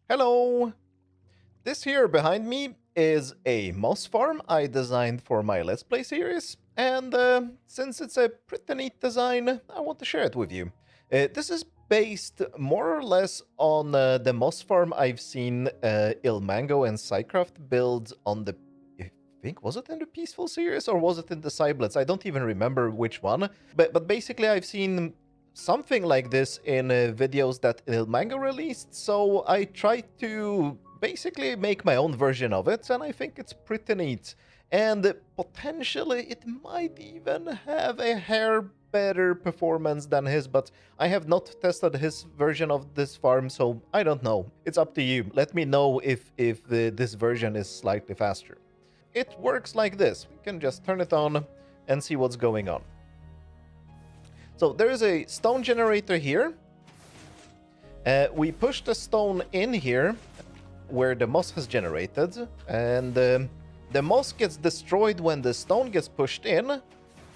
Hello! This here behind me is a moss farm I designed for my Let's Play series, and since it's a pretty neat design, I want to share it with you. This is based more or less on the moss farm I've seen Ilmango and Psycraft build on the... I think, was it in the Peaceful series or was it in the Cyblets? I don't even remember which one, but basically I've seen something like this in videos that Ilmango released, so I tried to basically make my own version of it, and I think it's pretty neat. And potentially it might even have a hair better performance than his, but I have not tested his version of this farm, so I don't know. It's up to you. Let me know if this version is slightly faster. It works like this. We can just turn it on and see what's going on. So there is a stone generator here. We push the stone in here where the moss has generated, and the moss gets destroyed when the stone gets pushed in.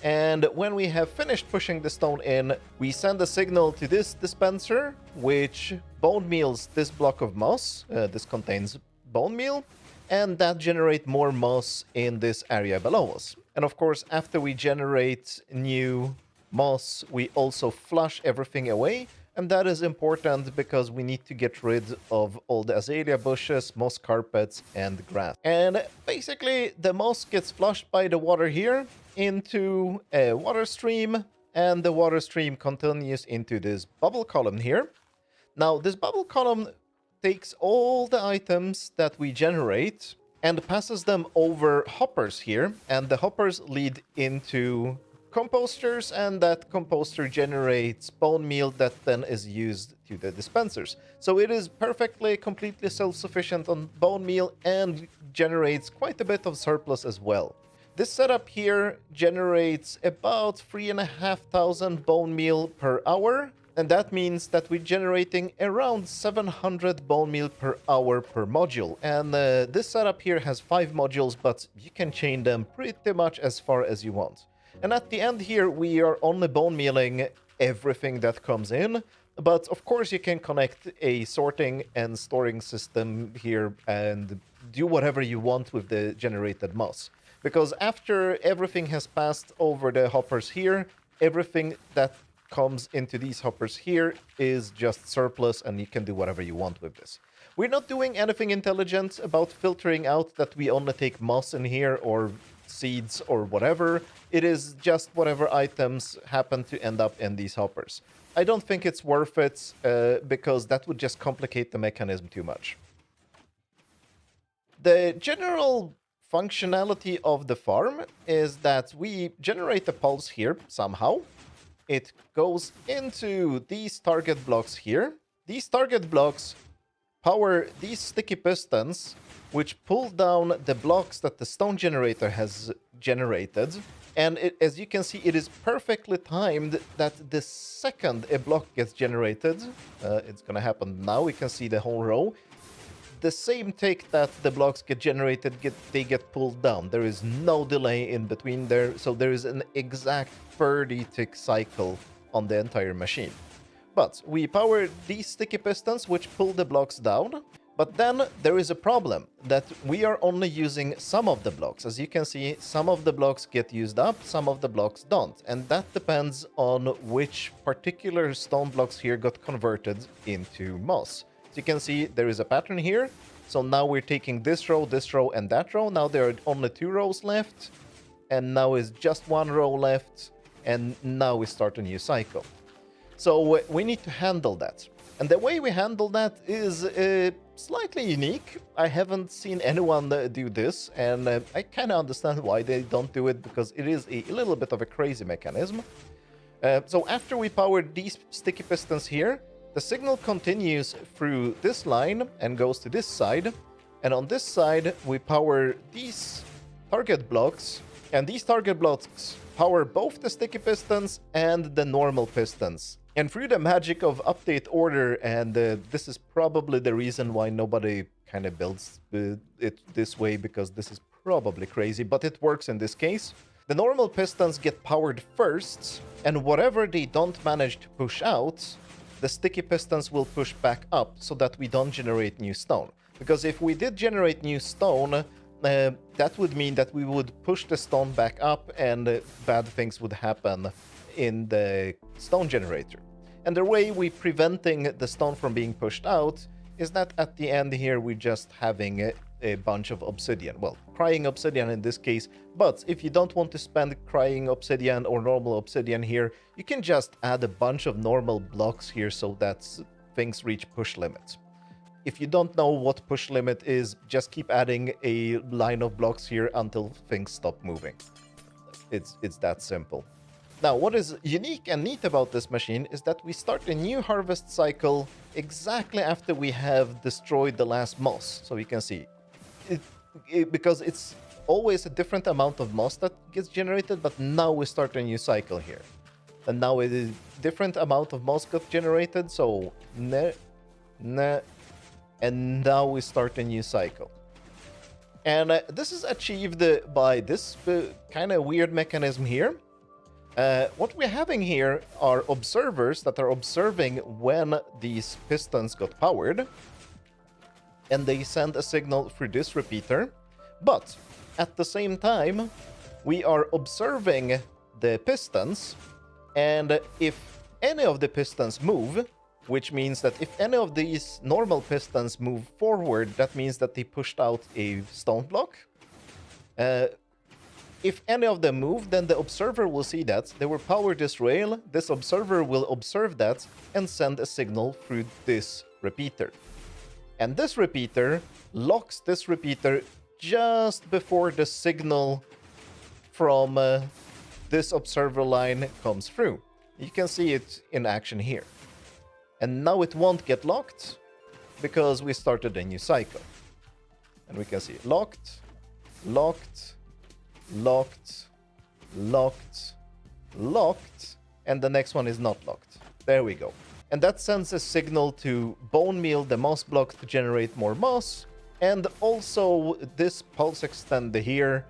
And when we have finished pushing the stone in, we send a signal to this dispenser, which bone meals this block of moss. This contains bone meal, and that generates more moss in this area below us. And of course, after we generate new moss, we also flush everything away, and that is important because we need to get rid of all the azalea bushes, moss carpets, and grass. And basically, the moss gets flushed by the water here into a water stream, and the water stream continues into this bubble column here. Now, this bubble column takes all the items that we generate and passes them over hoppers here, and the hoppers lead into composters, and that composter generates bone meal that then is used to the dispensers. So it is perfectly, completely self-sufficient on bone meal and generates quite a bit of surplus as well. This setup here generates about 3,500 bone meal per hour, and that means that we're generating around 700 bone meal per hour per module. And this setup here has 5 modules, but you can chain them pretty much as far as you want. And at the end here, we are only bone mealing everything that comes in. But of course, you can connect a sorting and storing system here and do whatever you want with the generated moss. Because after everything has passed over the hoppers here, everything that comes into these hoppers here is just surplus, and you can do whatever you want with this. We're not doing anything intelligent about filtering out that we only take moss in here or seeds or whatever. It is just whatever items happen to end up in these hoppers. I don't think it's worth it because that would just complicate the mechanism too much. The general functionality of the farm is that we generate a pulse here somehow. It goes into these target blocks here. These target blocks power these sticky pistons, which pull down the blocks that the stone generator has generated. And as you can see, it is perfectly timed that the second a block gets generated, it's going to happen now, we can see the whole row. The same take that the blocks get generated, they get pulled down. There is no delay in between there, so there is an exact 30-tick cycle on the entire machine. But we power these sticky pistons, which pull the blocks down. But then there is a problem that we are only using some of the blocks. As you can see, some of the blocks get used up, some of the blocks don't. And that depends on which particular stone blocks here got converted into moss. As you can see, there is a pattern here. So now we're taking this row, and that row. Now there are only 2 rows left. And now is just 1 row left. And now we start a new cycle. So we need to handle that. And the way we handle that is slightly unique. I haven't seen anyone do this, and I kind of understand why they don't do it, because it is a little bit of a crazy mechanism. So after we power these sticky pistons here, the signal continues through this line and goes to this side. And on this side, we power these target blocks, and these target blocks power both the sticky pistons and the normal pistons. And through the magic of update order, and this is probably the reason why nobody kind of builds it this way, because this is probably crazy, but it works in this case. The normal pistons get powered first, and whatever they don't manage to push out the sticky pistons will push back up so that we don't generate new stone. Because if we did generate new stone, that would mean that we would push the stone back up and bad things would happen in the stone generator. And the way we're preventing the stone from being pushed out is that at the end here we're just having a bunch of obsidian. Well, crying obsidian in this case, but if you don't want to spend crying obsidian or normal obsidian here, you can just add a bunch of normal blocks here so that things reach push limits. If you don't know what push limit is, just keep adding a line of blocks here until things stop moving. It's that simple. Now, what is unique and neat about this machine is that we start a new harvest cycle exactly after we have destroyed the last moss. So you can see, because it's always a different amount of moss that gets generated, but now we start a new cycle here. And now it is different amount of moss got generated, so and now we start a new cycle. And this is achieved by this kind of weird mechanism here. What we're having here are observers that are observing when these pistons got powered, and they send a signal through this repeater. But at the same time, we are observing the pistons, and if any of the pistons move, which means that if any of these normal pistons move forward, that means that they pushed out a stone block. If any of them move, then the observer will see that. They will power this rail. This observer will observe that and send a signal through this repeater. And this repeater locks this repeater just before the signal from this observer line comes through. You can see it in action here. And now it won't get locked because we started a new cycle. And we can see locked, locked, locked, locked, locked, and the next one is not locked. There we go. And that sends a signal to bone meal the moss block to generate more moss, and also this pulse extender here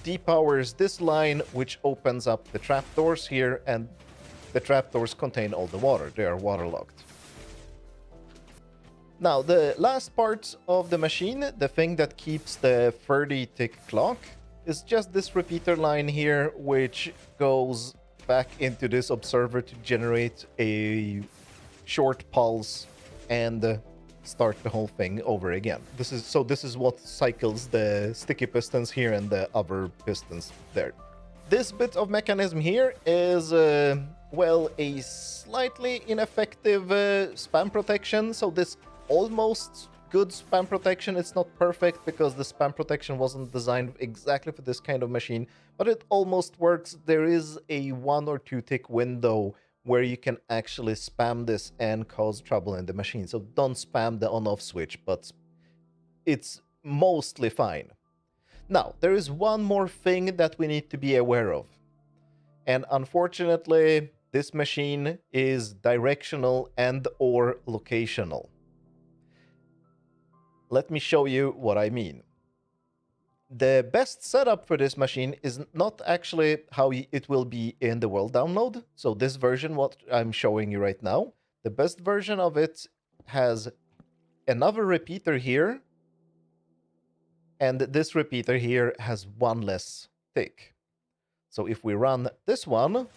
depowers this line, which opens up the trapdoors here, and the trapdoors contain all the water. They are waterlogged. Now, the last part of the machine, the thing that keeps the 30-tick clock, is just this repeater line here, which goes back into this observer to generate a short pulse and start the whole thing over again. This is what cycles the sticky pistons here and the other pistons there. This bit of mechanism here is, well, a slightly ineffective spam protection. So this almost good spam protection. It's not perfect because the spam protection wasn't designed exactly for this kind of machine, but it almost works. There is a 1 or 2 tick window where you can actually spam this and cause trouble in the machine. So don't spam the on-off switch, but it's mostly fine. Now, there is one more thing that we need to be aware of. And unfortunately, this machine is directional and or locational. Let me show you what I mean. The best setup for this machine is not actually how it will be in the world download. So this version, what I'm showing you right now, the best version of it has another repeater here. And this repeater here has one less tick. So if we run this one,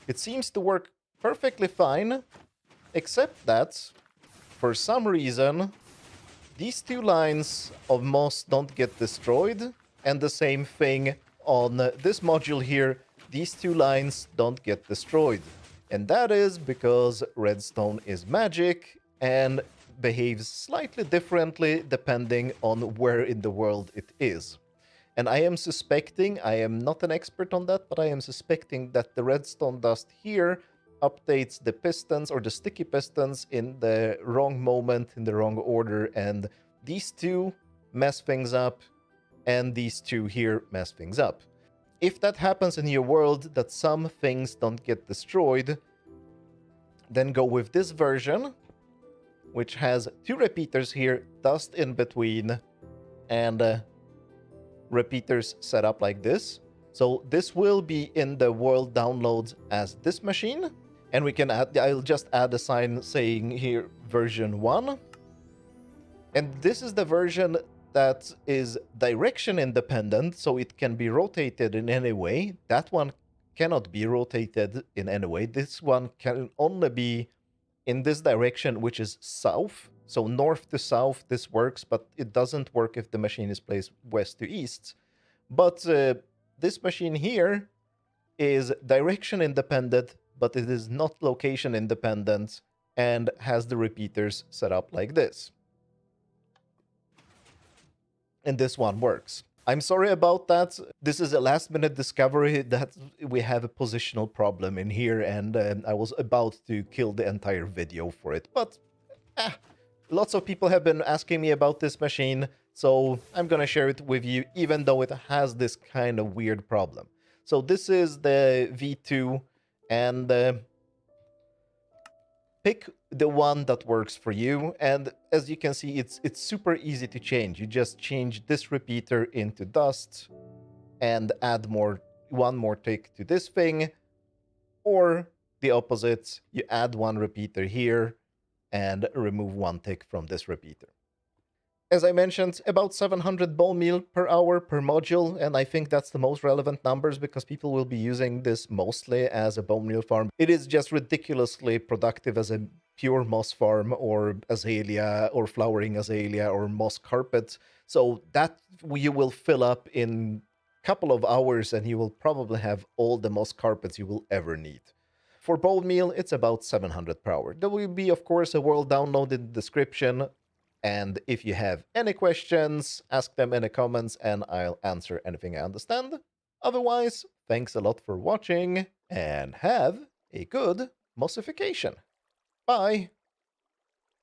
it seems to work perfectly fine, except that for some reason, these 2 lines of moss don't get destroyed, and the same thing on this module here, these 2 lines don't get destroyed. And that is because redstone is magic and behaves slightly differently depending on where in the world it is. And I am suspecting, I am not an expert on that, but I am suspecting that the redstone dust here updates the pistons or the sticky pistons in the wrong moment, in the wrong order, and these 2 mess things up, and these 2 here mess things up. If that happens in your world, that some things don't get destroyed, then go with this version, which has 2 repeaters here, dust in between, and repeaters set up like this. So this will be in the world downloads as this machine. And we can add, I'll just add a sign saying here version 1. And this is the version that is direction independent, so it can be rotated in any way. That one cannot be rotated in any way. This one can only be in this direction, which is south. So north to south, this works, but it doesn't work if the machine is placed west to east. But this machine here is direction independent, but it is not location independent and has the repeaters set up like this. And this one works. I'm sorry about that. This is a last minute discovery that we have a positional problem in here, and I was about to kill the entire video for it. But lots of people have been asking me about this machine, so I'm gonna share it with you, even though it has this kind of weird problem. So this is the V2, and pick the one that works for you. And as you can see, it's super easy to change. You just change this repeater into dust and add one more tick to this thing, or the opposite, you add one repeater here and remove one tick from this repeater. As I mentioned, about 700 bone meal per hour per module, and I think that's the most relevant numbers because people will be using this mostly as a bone meal farm. It is just ridiculously productive as a pure moss farm or azalea or flowering azalea or moss carpet. So that you will fill up in a couple of hours and you will probably have all the moss carpets you will ever need. For bone meal, it's about 700 per hour. There will be, of course, a world download in the description. And if you have any questions, ask them in the comments and I'll answer anything I understand. Otherwise, thanks a lot for watching and have a good mossification. Bye!